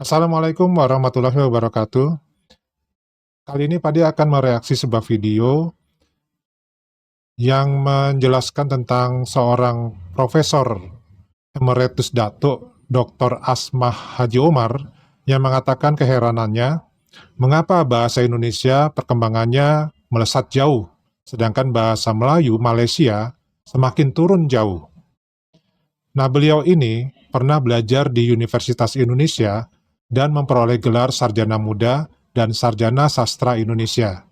Assalamualaikum warahmatullahi wabarakatuh. Kali ini Padi akan mereaksi sebuah video yang menjelaskan tentang seorang Profesor Emeritus Datuk Dr. Asmah Haji Omar yang mengatakan keheranannya mengapa bahasa Indonesia perkembangannya melesat jauh, sedangkan bahasa Melayu Malaysia semakin turun jauh. Nah, beliau ini pernah belajar di Universitas Indonesia dan memperoleh gelar Sarjana Muda dan Sarjana Sastra Indonesia.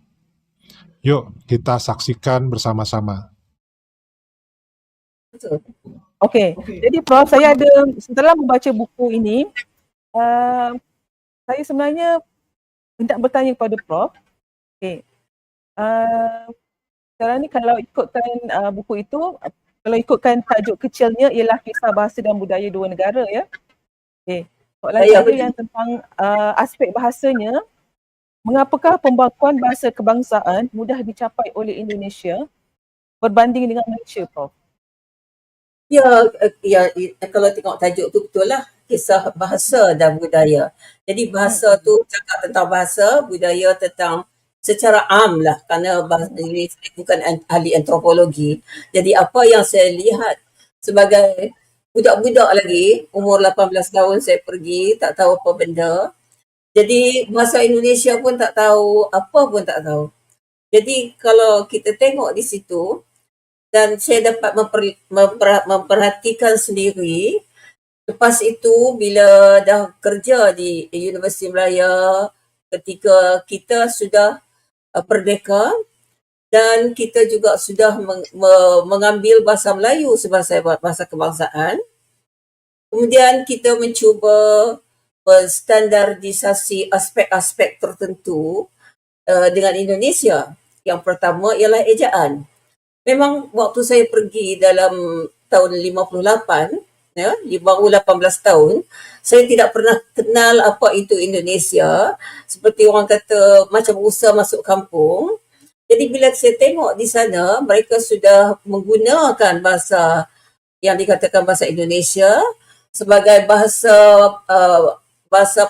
Yuk, kita saksikan bersama-sama. Betul. Okey, jadi Prof, saya ada setelah membaca buku ini, saya sebenarnya hendak bertanya kepada Prof. Okey, sekarang ni kalau ikutkan buku itu, kalau ikutkan tajuk kecilnya ialah Kisah Bahasa dan Budaya Dua Negara, ya. Okey, soalan saya yang tentang aspek bahasanya, mengapakah pembakuan bahasa kebangsaan mudah dicapai oleh Indonesia berbanding dengan Malaysia, Prof? Ya, kalau tengok tajuk tu betul lah, kisah bahasa dan budaya. Jadi bahasa tu cakap tentang bahasa, budaya tentang secara am lah, kerana ini saya bukan ahli antropologi. Jadi apa yang saya lihat sebagai budak-budak lagi, umur 18 tahun saya pergi, tak tahu apa benda. Jadi bahasa Indonesia pun tak tahu, apa pun tak tahu. Jadi kalau kita tengok di situ, dan saya dapat memperhatikan sendiri. Lepas itu bila dah kerja di Universiti Malaya ketika kita sudah merdeka dan kita juga sudah mengambil bahasa Melayu sebagai bahasa kebangsaan. Kemudian kita mencuba menstandardisasi aspek-aspek tertentu dengan Indonesia. Yang pertama ialah ejaan. Memang waktu saya pergi dalam tahun 58, ya, baru 18 tahun, saya tidak pernah kenal apa itu Indonesia. Seperti orang kata macam usaha masuk kampung. Jadi bila saya tengok di sana, mereka sudah menggunakan bahasa yang dikatakan bahasa Indonesia sebagai bahasa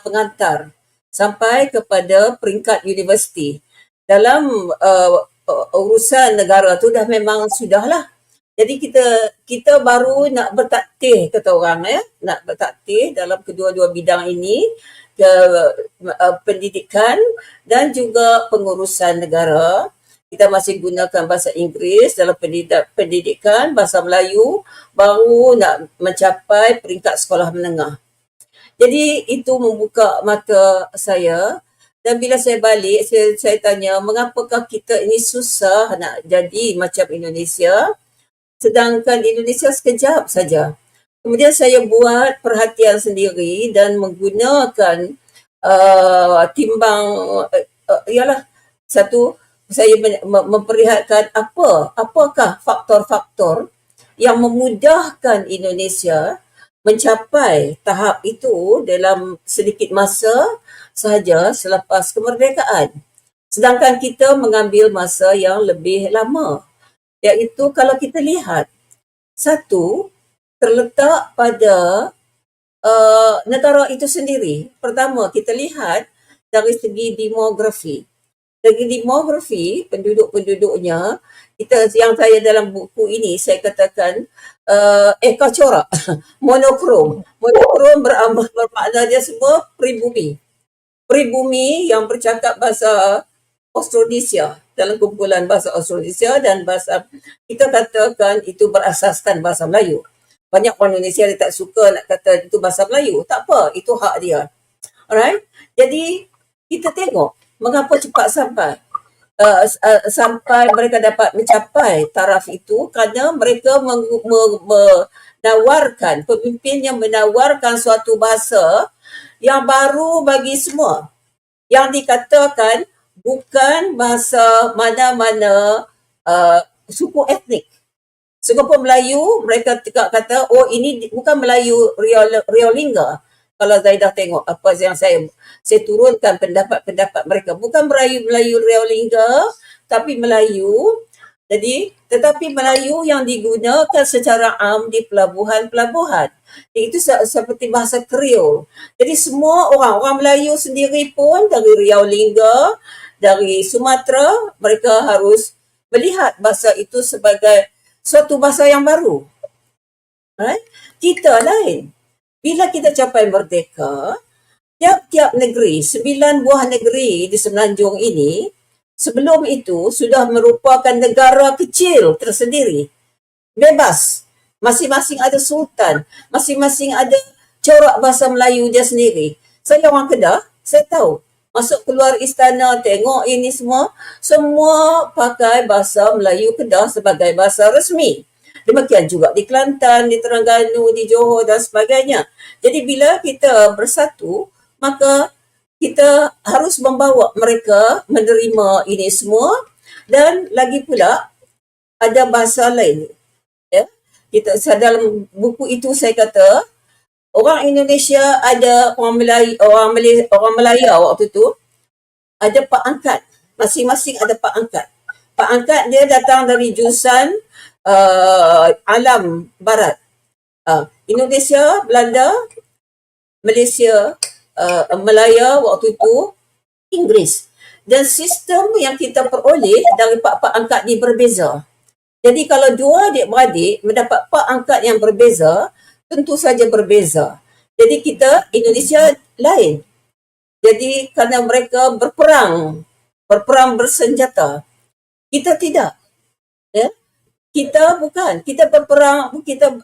pengantar sampai kepada peringkat universiti. Dalam urusan negara tu dah memang sudahlah. Jadi kita baru nak bertaktih kata orang, ya, nak bertaktih dalam kedua-dua bidang ini, ke pendidikan dan juga pengurusan negara. Kita masih gunakan bahasa Inggeris dalam pendidikan, bahasa Melayu baru nak mencapai peringkat sekolah menengah. Jadi itu membuka mata saya. Dan bila saya balik, saya tanya, mengapakah kita ini susah nak jadi macam Indonesia, sedangkan Indonesia sekejap saja. Kemudian saya buat perhatian sendiri dan menggunakan timbang, ialah satu, saya memperlihatkan apakah faktor-faktor yang memudahkan Indonesia mencapai tahap itu dalam sedikit masa sahaja selepas kemerdekaan. Sedangkan kita mengambil masa yang lebih lama. Iaitu kalau kita lihat, satu, terletak pada negara itu sendiri. Pertama, kita lihat dari segi demografi. Dari demografi, penduduk-penduduknya, yang saya dalam buku ini, saya katakan, eka corak, monokrom. Monokrom bermakna dia semua pribumi. Pribumi yang bercakap bahasa Austronesia, dalam kumpulan bahasa Austronesia dan bahasa, kita katakan itu berasaskan bahasa Melayu. Banyak orang Indonesia dia tak suka nak kata itu bahasa Melayu. Tak apa, itu hak dia. Alright? Jadi, kita tengok mengapa cepat sampai mereka dapat mencapai taraf itu, kerana mereka menawarkan, pemimpin yang menawarkan suatu bahasa yang baru bagi semua, yang dikatakan bukan bahasa mana-mana suku etnik. Suku Melayu, mereka kata, oh ini bukan Melayu Riolingga. Kalau Zaidah tengok apa yang saya turunkan pendapat-pendapat mereka, bukan Melayu Riolingga, tapi Melayu Jadi, tetapi Melayu yang digunakan secara am di pelabuhan-pelabuhan. Itu seperti bahasa Kriol. Jadi semua orang Melayu sendiri pun dari Riau Lingga, dari Sumatera, mereka harus melihat bahasa itu sebagai suatu bahasa yang baru. Right? Kita lain. Bila kita capai merdeka, tiap-tiap negeri, 9 buah negeri di Semenanjung ini, sebelum itu sudah merupakan negara kecil tersendiri. Bebas. Masing-masing ada sultan. Masing-masing ada corak bahasa Melayu dia sendiri. Saya orang Kedah, saya tahu. Masuk keluar istana, tengok ini semua. Semua pakai bahasa Melayu Kedah sebagai bahasa resmi. Demikian juga di Kelantan, di Terengganu, di Johor dan sebagainya. Jadi bila kita bersatu, maka kita harus membawa mereka menerima ini semua dan lagi pula ada bahasa lain. Ya. Dalam buku itu saya kata orang Indonesia ada orang Melaya waktu tu ada pak angkat. Masing-masing ada pak angkat. Pak angkat dia datang dari jurusan alam barat. Indonesia, Belanda, Malaysia, Melaya waktu itu, Inggeris. Dan sistem yang kita peroleh dari pak-pak angkat ni berbeza. Jadi kalau dua adik-beradik mendapat pak angkat yang berbeza, tentu saja berbeza. Jadi kita, Indonesia lain. Jadi kerana mereka berperang bersenjata. Kita tidak. Ya? Kita bukan. Kita berperang,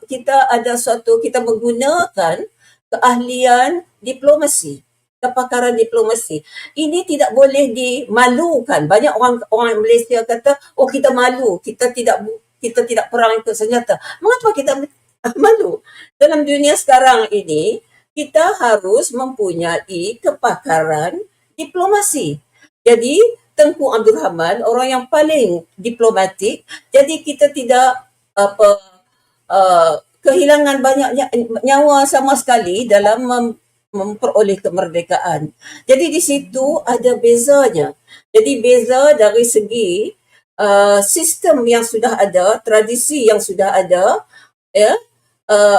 kita ada kita menggunakan keahlian diplomasi, kepakaran diplomasi. Ini tidak boleh dimalukan. Banyak orang Malaysia kata, oh kita malu, kita tidak perang ikut senjata. Mengapa kita malu? Dalam dunia sekarang ini, kita harus mempunyai kepakaran diplomasi. Jadi, Tengku Abdul Rahman, orang yang paling diplomatik, jadi kita tidak kehilangan banyak nyawa sama sekali dalam memperoleh kemerdekaan. Jadi di situ ada bezanya. Jadi beza dari segi sistem yang sudah ada, tradisi yang sudah ada, ya,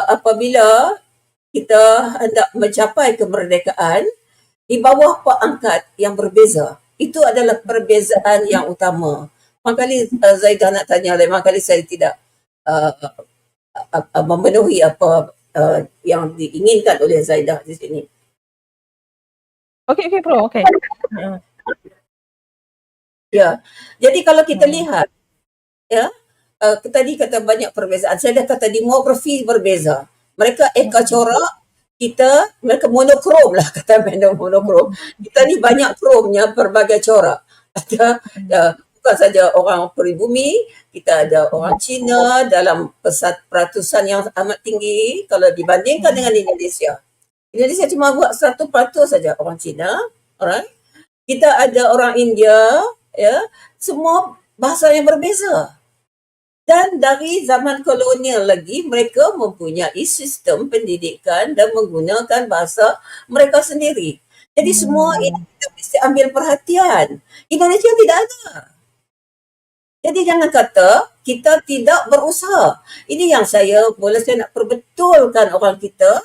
apabila kita hendak mencapai kemerdekaan di bawah pak angkat yang berbeza. Itu adalah perbezaan yang utama. Makali Zaidah nak tanya lain, makali saya tidak memenuhi apa yang diinginkan oleh Zaidah di sini. Okey, Pro. Okey. Ya. Jadi kalau kita lihat, ya, tadi kata banyak perbezaan. Saya dah kata demografi berbeza. Mereka eka corak, mereka monokrom lah, kata monokrom. Kita ni banyak kromnya, berbagai corak. Ada bukan saja orang peribumi, kita ada orang Cina dalam peratusan yang amat tinggi kalau dibandingkan dengan Indonesia. Indonesia cuma buat 1% saja orang Cina, alright? Kita ada orang India, ya, semua bahasa yang berbeza. Dan dari zaman kolonial lagi, mereka mempunyai sistem pendidikan dan menggunakan bahasa mereka sendiri. Jadi semua ini kita mesti ambil perhatian. Indonesia tidak ada. Jadi jangan kata kita tidak berusaha. Ini yang saya nak perbetulkan orang kita.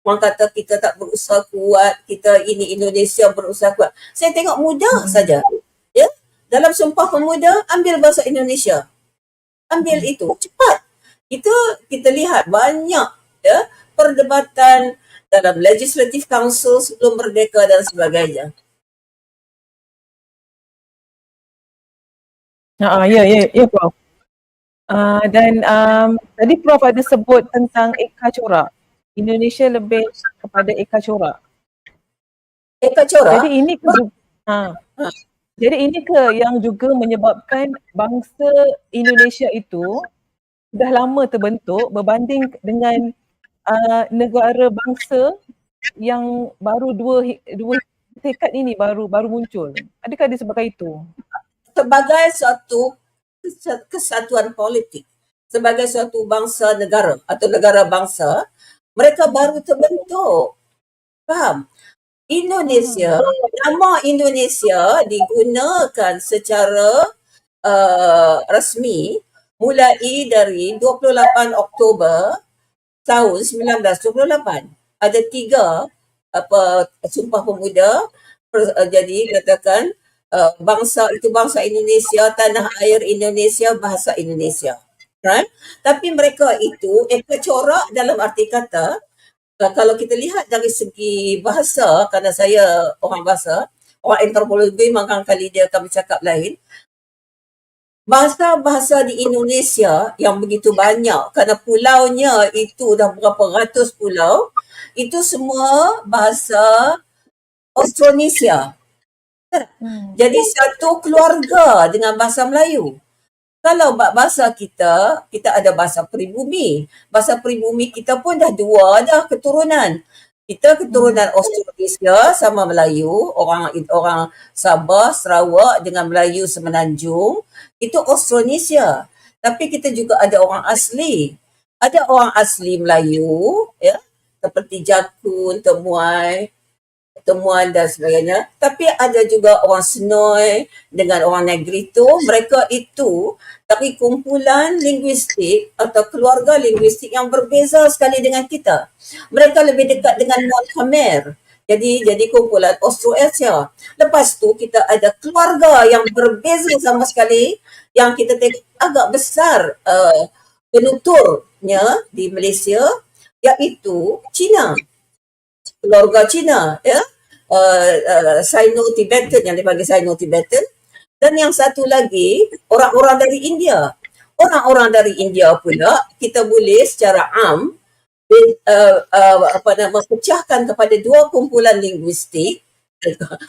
Orang kata kita tak berusaha kuat, kita ini Indonesia berusaha kuat. Saya tengok mudah saja. Ya? Dalam Sumpah Pemuda, ambil bahasa Indonesia. Ambil itu cepat. Kita lihat banyak, ya, perdebatan dalam Legislative Council sebelum merdeka dan sebagainya. Ya, Prof. Dan tadi Prof ada sebut tentang eka corak. Indonesia lebih kepada eka corak. Eka corak? Jadi ini ke yang juga menyebabkan bangsa Indonesia itu dah lama terbentuk berbanding dengan negara bangsa yang baru dua tekad ini baru muncul. Adakah disebabkan itu? Sebagai suatu kesatuan politik, sebagai suatu bangsa negara atau negara bangsa, mereka baru terbentuk. Faham? Indonesia, nama Indonesia digunakan secara rasmi mulai dari 28 Oktober tahun 1928. Ada 3 Sumpah Pemuda. Jadi katakan bangsa itu bangsa Indonesia, tanah air Indonesia, bahasa Indonesia. Right? Tapi mereka itu corak dalam arti kata, kalau kita lihat dari segi bahasa, kerana saya orang bahasa, orang antropologi memang kali dia akan bercakap lain. Bahasa-bahasa di Indonesia yang begitu banyak, kerana pulaunya itu dah berapa ratus pulau, itu semua bahasa Austronesia. Jadi satu keluarga dengan bahasa Melayu. Kalau bahasa kita ada bahasa peribumi. Bahasa peribumi kita pun dah 2 dah keturunan. Kita keturunan Austronesia sama Melayu, orang Sabah, Sarawak dengan Melayu Semenanjung, itu Austronesia. Tapi kita juga ada orang asli. Ada orang asli Melayu, ya, seperti Jakun, Temuan dan sebagainya. Tapi ada juga orang Senoi dengan orang Negrito. Mereka itu dari kumpulan linguistik atau keluarga linguistik yang berbeza sekali dengan kita. Mereka lebih dekat dengan Mon Khmer. Jadi kumpulan Austroasia. Lepas tu kita ada keluarga yang berbeza sama sekali yang kita tengok agak besar penuturnya di Malaysia, iaitu Cina. Keluarga Cina, ya. Sino-Tibetan, yang dipanggil Sino-Tibetan. Dan yang satu lagi, orang-orang dari India. Orang-orang dari India pula, kita boleh secara am pecahkan kepada 2 kumpulan linguistik.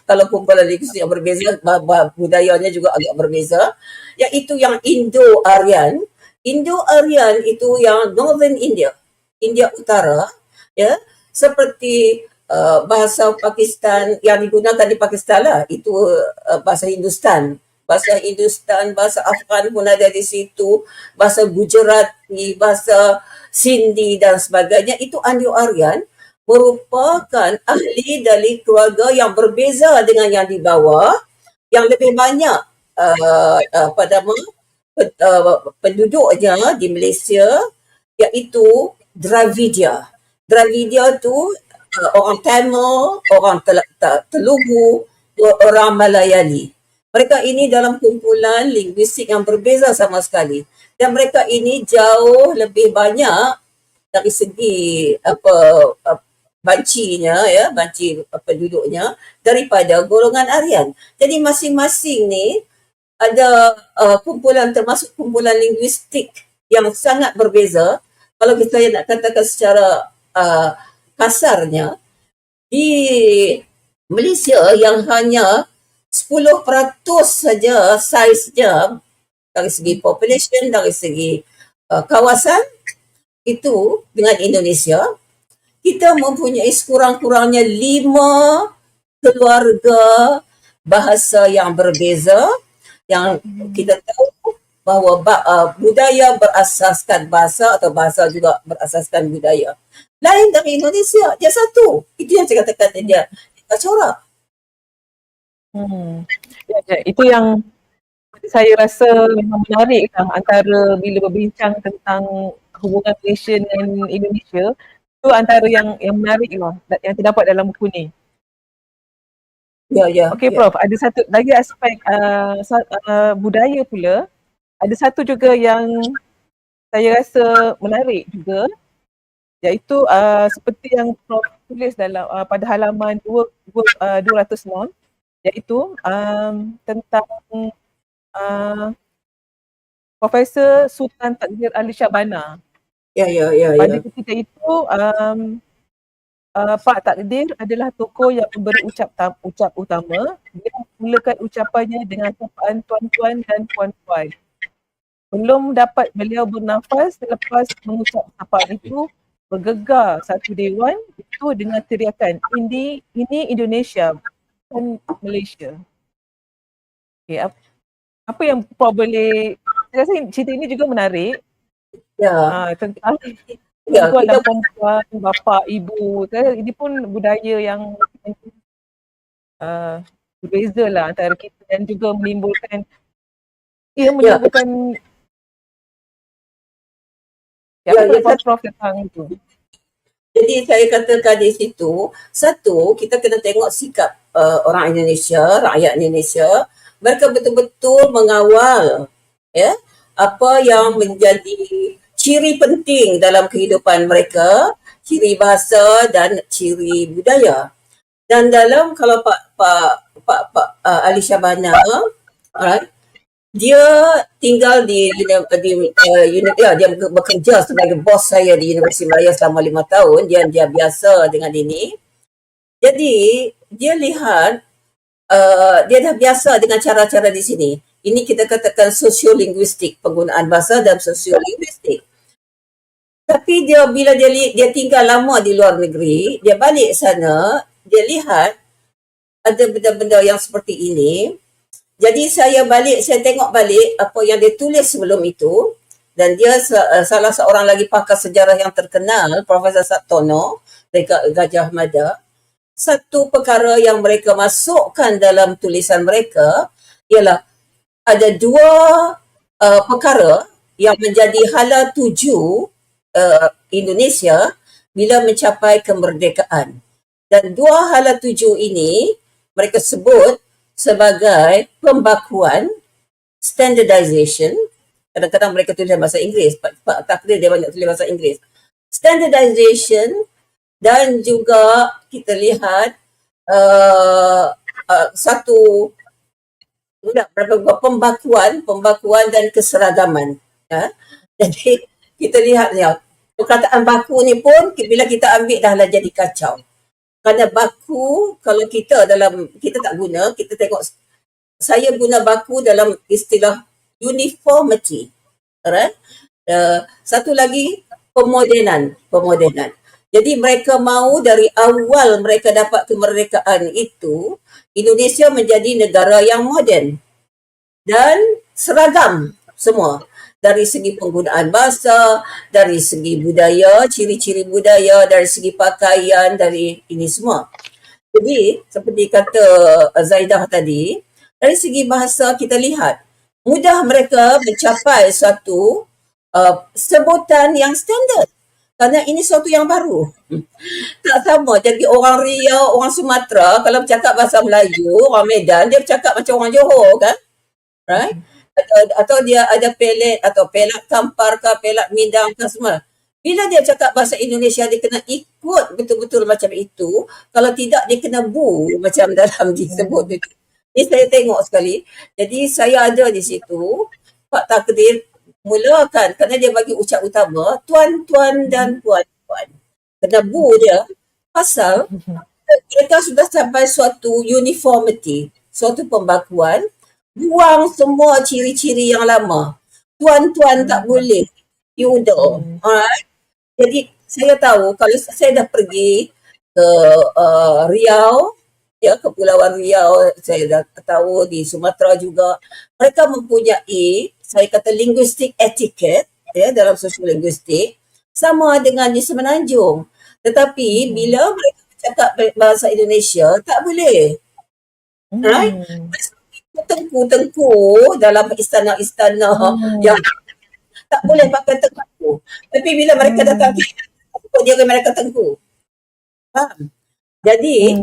Kalau kumpulan linguistik yang berbeza, budayanya juga agak berbeza, iaitu yang Indo-Aryan. Indo-Aryan itu yang Northern India, India Utara, ya, seperti bahasa Pakistan yang digunakan di Pakistan lah, itu bahasa Hindustan. Bahasa Hindustan, bahasa Afghan pun ada di situ, bahasa Gujarati, bahasa Sindhi dan sebagainya. Itu Indo-Aryan merupakan ahli dari keluarga yang berbeza dengan yang di bawah, yang lebih banyak penduduknya di Malaysia, iaitu Dravidia. Dravidia tu orang Tamil, orang Telugu, orang Malayali. Mereka ini dalam kumpulan linguistik yang berbeza sama sekali. Dan mereka ini jauh lebih banyak dari segi bancinya, ya, banci penduduknya daripada golongan Aryan. Jadi masing-masing ni ada kumpulan, termasuk kumpulan linguistik yang sangat berbeza. Kalau kita nak katakan secara kasarnya, di Malaysia yang hanya 10% saja saiznya dari segi population, dari segi kawasan itu dengan Indonesia, kita mempunyai sekurang-kurangnya 5 keluarga bahasa yang berbeza, yang kita tahu bahawa budaya berasaskan bahasa atau bahasa juga berasaskan budaya. Lain dari Indonesia, dia satu. Itu yang saya katakan dia corak. Itu yang saya rasa memang menarik kan, antara bila berbincang tentang hubungan Malaysia dengan Indonesia, itu antara yang menarik lah, yang terdapat dalam buku ni. Ya. Okey Prof, ada satu lagi aspek budaya pula. Ada satu juga yang saya rasa menarik juga, iaitu seperti yang Prof tulis dalam pada halaman 206, iaitu tentang Profesor Sultan Takdir Ali Syabana. Ya. Pada ketika itu Pak Takdir adalah tokoh yang berucap utama. Dia memulakan ucapannya dengan sapaan tuan-tuan dan puan-puan. Belum dapat beliau bernafas selepas mengucap sapaan itu, bergegar satu dewan itu dengan teriakan, ini Indonesia, bukan Malaysia. Okay, apa yang Prof boleh, saya rasa cerita ini juga menarik. Ya. Tentang Ya, tuan dan perempuan, bapa, ibu. Ini pun budaya yang berbeza lah antara kita dan juga menimbulkan ia menyebutkan apa Prof tentang itu? Jadi saya katakan di situ, satu, kita kena tengok sikap orang Indonesia, rakyat Indonesia, mereka betul-betul mengawal ya apa yang menjadi ciri penting dalam kehidupan mereka, ciri bahasa dan ciri budaya. Dan dalam kalau Ali Syabana, alright, dia tinggal dia bekerja sebagai bos saya di Universiti Melayu selama 5 tahun. Dia biasa dengan ini. Jadi dia lihat dia dah biasa dengan cara-cara di sini. Ini kita katakan sosiolinguistik, penggunaan bahasa dan sosiolinguistik. Tapi bila dia tinggal lama di luar negeri, dia balik sana, dia lihat ada benda-benda yang seperti ini. Jadi saya tengok balik apa yang dia tulis sebelum itu, dan dia salah seorang lagi pakar sejarah yang terkenal, Profesor Sartono dari Gajah Mada. Satu perkara yang mereka masukkan dalam tulisan mereka ialah ada dua perkara yang menjadi hala tuju Indonesia bila mencapai kemerdekaan. Dan dua hala tuju ini mereka sebut sebagai pembakuan, standardization. Kadang-kadang mereka tulis bahasa Inggeris, Pak Takdir dia banyak tulis bahasa Inggeris. Standardization, dan juga kita lihat satu pembakuan dan keseragaman. Ya. Jadi kita lihat ya, perkataan baku ni pun bila kita ambil dah jadi kacau. Kerana baku, kalau kita tak guna, kita tengok, saya guna baku dalam istilah uniformity. Alright? Satu lagi, pemodenan. Jadi mereka mahu dari awal mereka dapat kemerdekaan itu, Indonesia menjadi negara yang moden dan seragam semua. Dari segi penggunaan bahasa, dari segi budaya, ciri-ciri budaya, dari segi pakaian, dari ini semua. Jadi, seperti kata Zaidah tadi, dari segi bahasa kita lihat, mudah mereka mencapai suatu sebutan yang standard. Kerana ini suatu yang baru. Tak sama. Jadi orang Riau, orang Sumatera, kalau bercakap bahasa Melayu, orang Medan, dia bercakap macam orang Johor kan? Right? Atau dia ada pelet atau pelat Kampar ke, pelat Mindang ke semua. Bila dia cakap bahasa Indonesia, dia kena ikut betul-betul macam itu. Kalau tidak, dia kena macam dalam disebut itu. Ini saya tengok sekali. Jadi saya ada di situ. Pak Takdir mulakan, kerana dia bagi ucap utama, tuan-tuan dan puan-puan. Kena dia. Pasal mereka sudah sampai suatu uniformity, suatu pembakuan. Buang semua ciri-ciri yang lama. Tuan-tuan tak boleh. You alright? Jadi saya tahu kalau saya dah pergi ke Riau, ya, Kepulauan Riau, saya dah tahu di Sumatera juga, mereka mempunyai, saya kata linguistic etiquette, ya, dalam sosiolinguistik, sama dengan di Semenanjung. Tetapi bila mereka bercakap bahasa Indonesia, tak boleh. Right? Tengku dalam istana-istana yang tak boleh pakai tengku. Tapi bila mereka datang dia mereka tengku. Faham? Jadi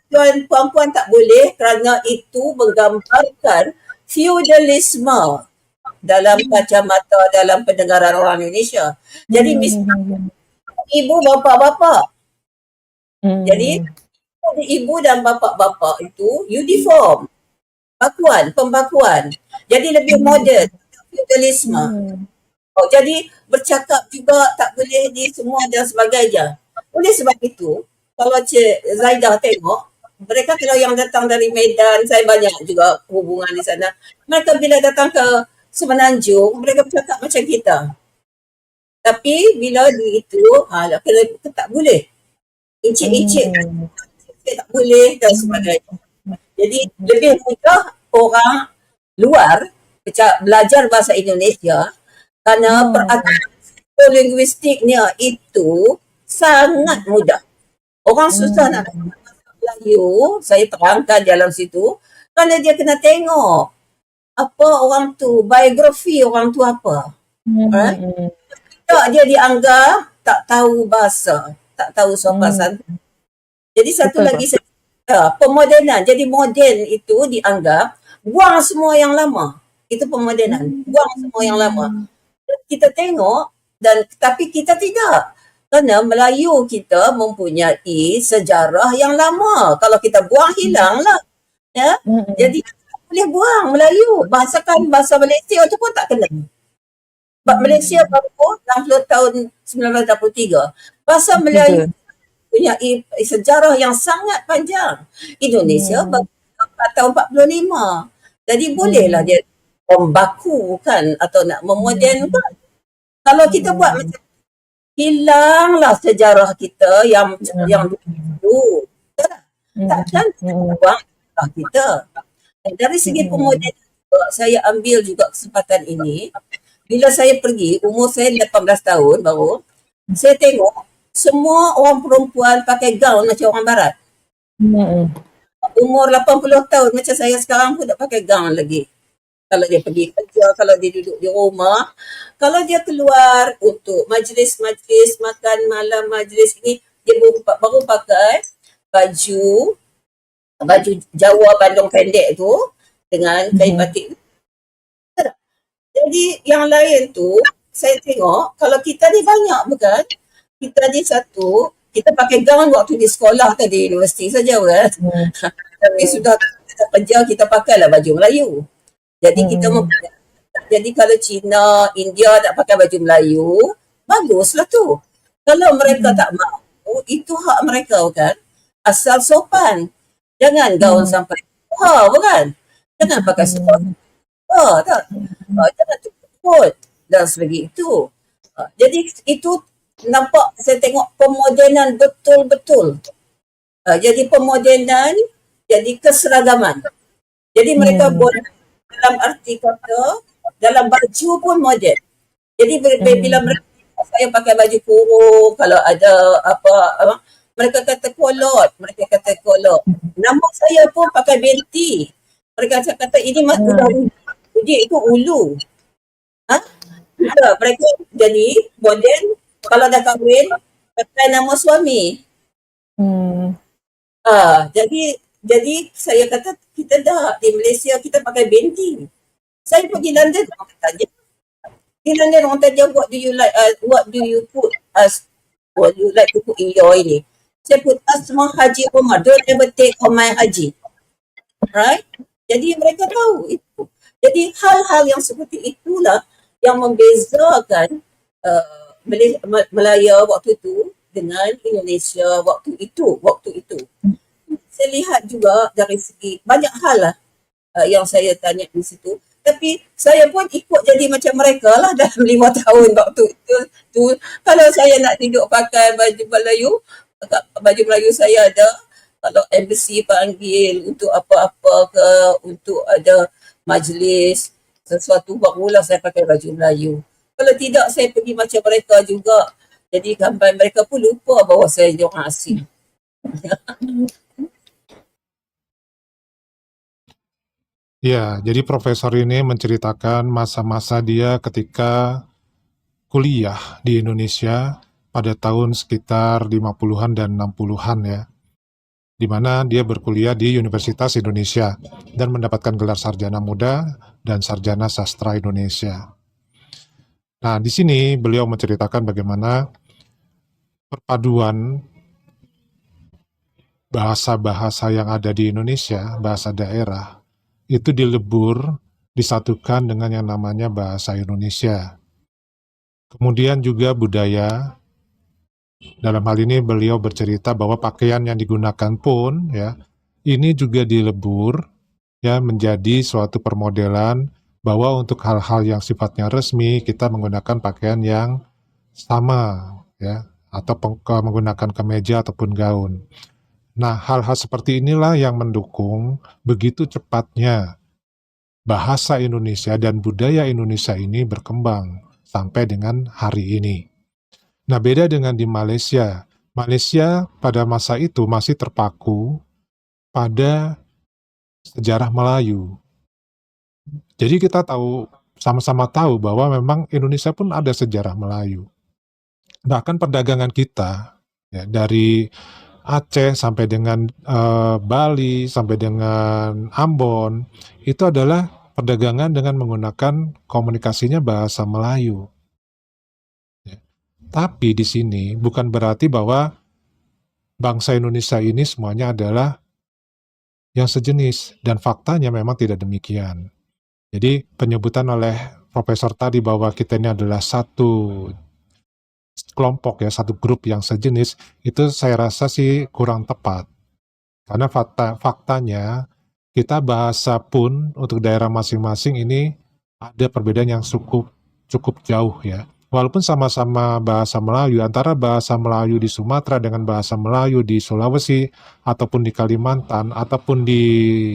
tuan puan-puan tak boleh kerana itu menggambarkan feudalisme dalam kacamata dalam pendengaran orang Indonesia. Jadi misalnya ibu bapa-bapa. Jadi ibu dan bapa-bapa itu uniform. Pembakuan. Jadi lebih moden, feudalisme. Jadi bercakap juga tak boleh di semua dan sebagainya. Oleh sebab itu, kalau Cik Zaidah tengok, mereka kalau yang datang dari Medan, saya banyak juga hubungan di sana. Mereka bila datang ke Semenanjung, mereka bercakap macam kita. Tapi bila di itu, tak boleh. Incik-incik tak boleh dan sebagainya. Jadi lebih mudah orang luar belajar bahasa Indonesia kerana peraturan linguistiknya itu sangat mudah. Orang susah nak bahasa Melayu, saya terangkan dalam situ, kerana dia kena tengok apa orang tu, biografi orang tu apa. Alright? Hmm. Tak, dia dianggap tak tahu bahasa, tak tahu sopan santun. Jadi satu Betul, lagi pemodenan. Jadi moden itu dianggap buang semua yang lama. Itu pemodenan. Buang semua yang lama. Kita tengok tapi kita tidak. Kerana Melayu kita mempunyai sejarah yang lama. Kalau kita buang, hilanglah. Ya. Jadi kita tak boleh buang Melayu. Bahasa Malaysia tu pun tak kena. Sebab Malaysia baru 60 tahun 1983. Bahasa Melayu punya sejarah yang sangat panjang. Indonesia baru 4 tahun 45. Jadi bolehlah dia membaku kan atau nak memodenkan. Kalau kita buat macam hilanglah sejarah kita yang dulu. Takkan kita buang sejarah kita. Dan dari segi pemodenan juga, saya ambil juga kesempatan ini. Bila saya pergi, umur saya 18 tahun baru, saya tengok semua orang perempuan pakai gaun macam orang barat. Umur 80 tahun macam saya sekarang pun tak pakai gaun lagi. Kalau dia pergi kerja, kalau dia duduk di rumah, kalau dia keluar untuk majlis-majlis, makan malam majlis ini, dia baru pakai baju Jawa Bandung pendek tu dengan kain batik. Jadi yang lain tu, saya tengok kalau kita ni banyak bukan? Kita ni satu, kita pakai gaun waktu di sekolah atau di universiti saja kan? Tapi sudah kita kerja, kita pakailah baju Melayu. Jadi kita jadi kalau Cina, India nak pakai baju Melayu, baguslah tu. Kalau mereka tak mahu, itu hak mereka kan? Asal sopan. Jangan gaun sampai bukan? Jangan pakai sekolah. Tak. Jangan tukut dan sebagainya. Jadi itu nampak saya tengok pemodenan betul-betul. Jadi pemodenan, jadi keseragaman. Jadi mereka buat dalam arti kata, dalam baju pun moden. Jadi bila mereka, saya pakai baju kurung, kalau ada apa mereka kata kolot. Nama saya pun pakai binti. Mereka kata ini udah uji itu ulu. Mereka jadi moden, kalau dah kahwin pakai nama suami. Jadi saya kata kita dah di Malaysia kita pakai binti. Saya pergi London, orang tanya. Di London orang tanya what do you put in your ini. Saya put Asmah Haji Omar. Don't ever take on my Haji. Right? Jadi mereka tahu itu. Jadi hal-hal yang seperti itulah yang membezakan Melaya waktu itu dengan Indonesia waktu itu. Saya lihat juga dari segi banyak hal lah yang saya tanya di situ. Tapi saya pun ikut jadi macam mereka lah dalam 5 tahun waktu itu. Kalau saya nak duduk pakai baju Melayu saya ada. Kalau embassy panggil untuk apa-apa ke, untuk ada majlis, sesuatu barulah saya pakai baju Melayu. Kalau tidak, saya pergi macam mereka juga. Jadi gambar mereka pun lupa bahawa saya orang asing. Ya, jadi profesor ini menceritakan masa-masa dia ketika kuliah di Indonesia pada tahun sekitar 50-an dan 60-an ya. Di mana dia berkuliah di Universitas Indonesia dan mendapatkan gelar sarjana muda dan sarjana sastra Indonesia. Nah, di sini beliau menceritakan bagaimana perpaduan bahasa-bahasa yang ada di Indonesia, bahasa daerah, itu dilebur, disatukan dengan yang namanya bahasa Indonesia. Kemudian juga budaya. Dalam hal ini beliau bercerita bahwa pakaian yang digunakan pun ya ini juga dilebur ya menjadi suatu permodelan bahwa untuk hal-hal yang sifatnya resmi kita menggunakan pakaian yang sama ya atau menggunakan kemeja ataupun gaun. Nah, hal-hal seperti inilah yang mendukung begitu cepatnya bahasa Indonesia dan budaya Indonesia ini berkembang sampai dengan hari ini. Nah, beda dengan di Malaysia. Malaysia pada masa itu masih terpaku pada sejarah Melayu. Jadi kita sama-sama tahu bahwa memang Indonesia pun ada sejarah Melayu. Bahkan perdagangan kita ya, dari Aceh sampai dengan Bali sampai dengan Ambon itu adalah perdagangan dengan menggunakan komunikasinya bahasa Melayu. Ya. Tapi di sini bukan berarti bahwa bangsa Indonesia ini semuanya adalah yang sejenis, dan faktanya memang tidak demikian. Jadi penyebutan oleh Profesor tadi bahwa kita ini adalah satu kelompok ya, satu grup yang sejenis, itu saya rasa sih kurang tepat. Karena faktanya kita bahasa pun untuk daerah masing-masing ini ada perbedaan yang cukup jauh ya. Walaupun sama-sama bahasa Melayu, antara bahasa Melayu di Sumatera dengan bahasa Melayu di Sulawesi, ataupun di Kalimantan, ataupun di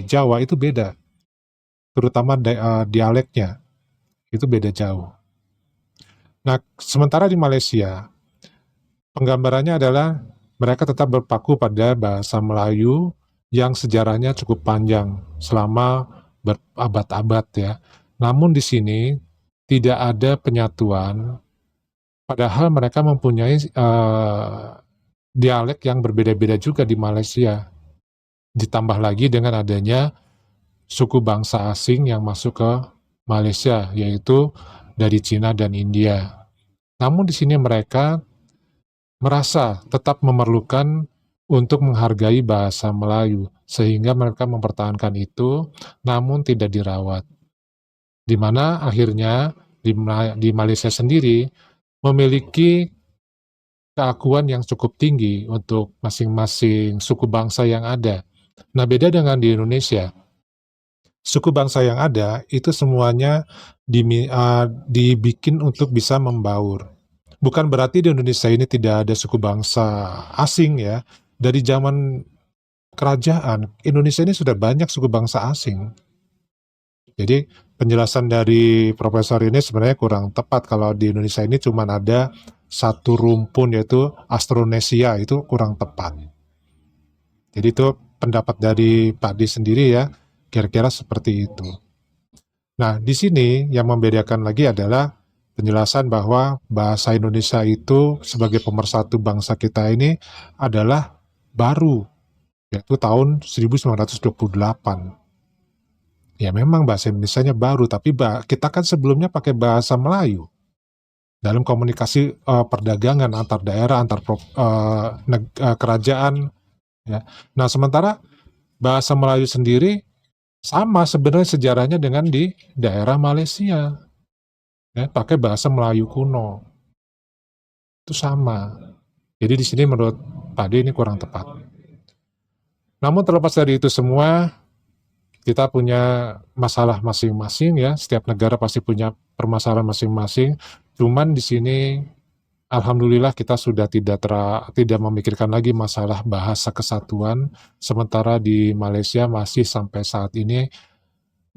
Jawa itu beda. Terutama dialeknya, itu beda jauh. Nah, sementara di Malaysia, penggambarannya adalah mereka tetap berpaku pada bahasa Melayu yang sejarahnya cukup panjang, selama berabad-abad ya. Namun di sini tidak ada penyatuan, padahal mereka mempunyai dialek yang berbeda-beda juga di Malaysia. Ditambah lagi dengan adanya suku bangsa asing yang masuk ke Malaysia, yaitu dari Cina dan India. Namun di sini mereka merasa tetap memerlukan untuk menghargai bahasa Melayu, sehingga mereka mempertahankan itu, namun tidak dirawat. Di mana akhirnya di Malaysia sendiri memiliki keakuan yang cukup tinggi untuk masing-masing suku bangsa yang ada. Nah, beda dengan di Indonesia. Suku bangsa yang ada itu semuanya dibikin untuk bisa membaur. Bukan berarti di Indonesia ini tidak ada suku bangsa asing ya. Dari zaman kerajaan, Indonesia ini sudah banyak suku bangsa asing. Jadi penjelasan dari profesor ini sebenarnya kurang tepat kalau di Indonesia ini cuma ada satu rumpun yaitu Austronesia, itu kurang tepat. Jadi itu pendapat dari Pak D sendiri ya, kira-kira seperti itu. Nah, di sini yang membedakan lagi adalah penjelasan bahwa bahasa Indonesia itu sebagai pemersatu bangsa kita ini adalah baru, yaitu tahun 1928. Ya memang bahasa Indonesianya baru, tapi kita kan sebelumnya pakai bahasa Melayu dalam komunikasi perdagangan antar daerah, antar kerajaan. Ya. Nah, sementara bahasa Melayu sendiri sama sebenarnya sejarahnya dengan di daerah Malaysia. Ya, pakai bahasa Melayu kuno. Itu sama. Jadi di sini menurut Pak D ini kurang tepat. Namun terlepas dari itu semua, kita punya masalah masing-masing ya. Setiap negara pasti punya permasalahan masing-masing. Cuman di sini alhamdulillah kita sudah tidak memikirkan lagi masalah bahasa kesatuan, sementara di Malaysia masih sampai saat ini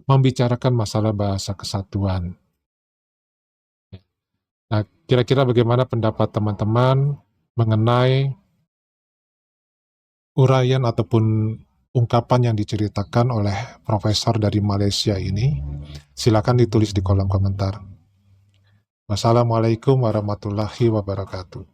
membicarakan masalah bahasa kesatuan. Nah, kira-kira bagaimana pendapat teman-teman mengenai uraian ataupun ungkapan yang diceritakan oleh profesor dari Malaysia ini? Silakan ditulis di kolom komentar. Wassalamualaikum warahmatullahi wabarakatuh.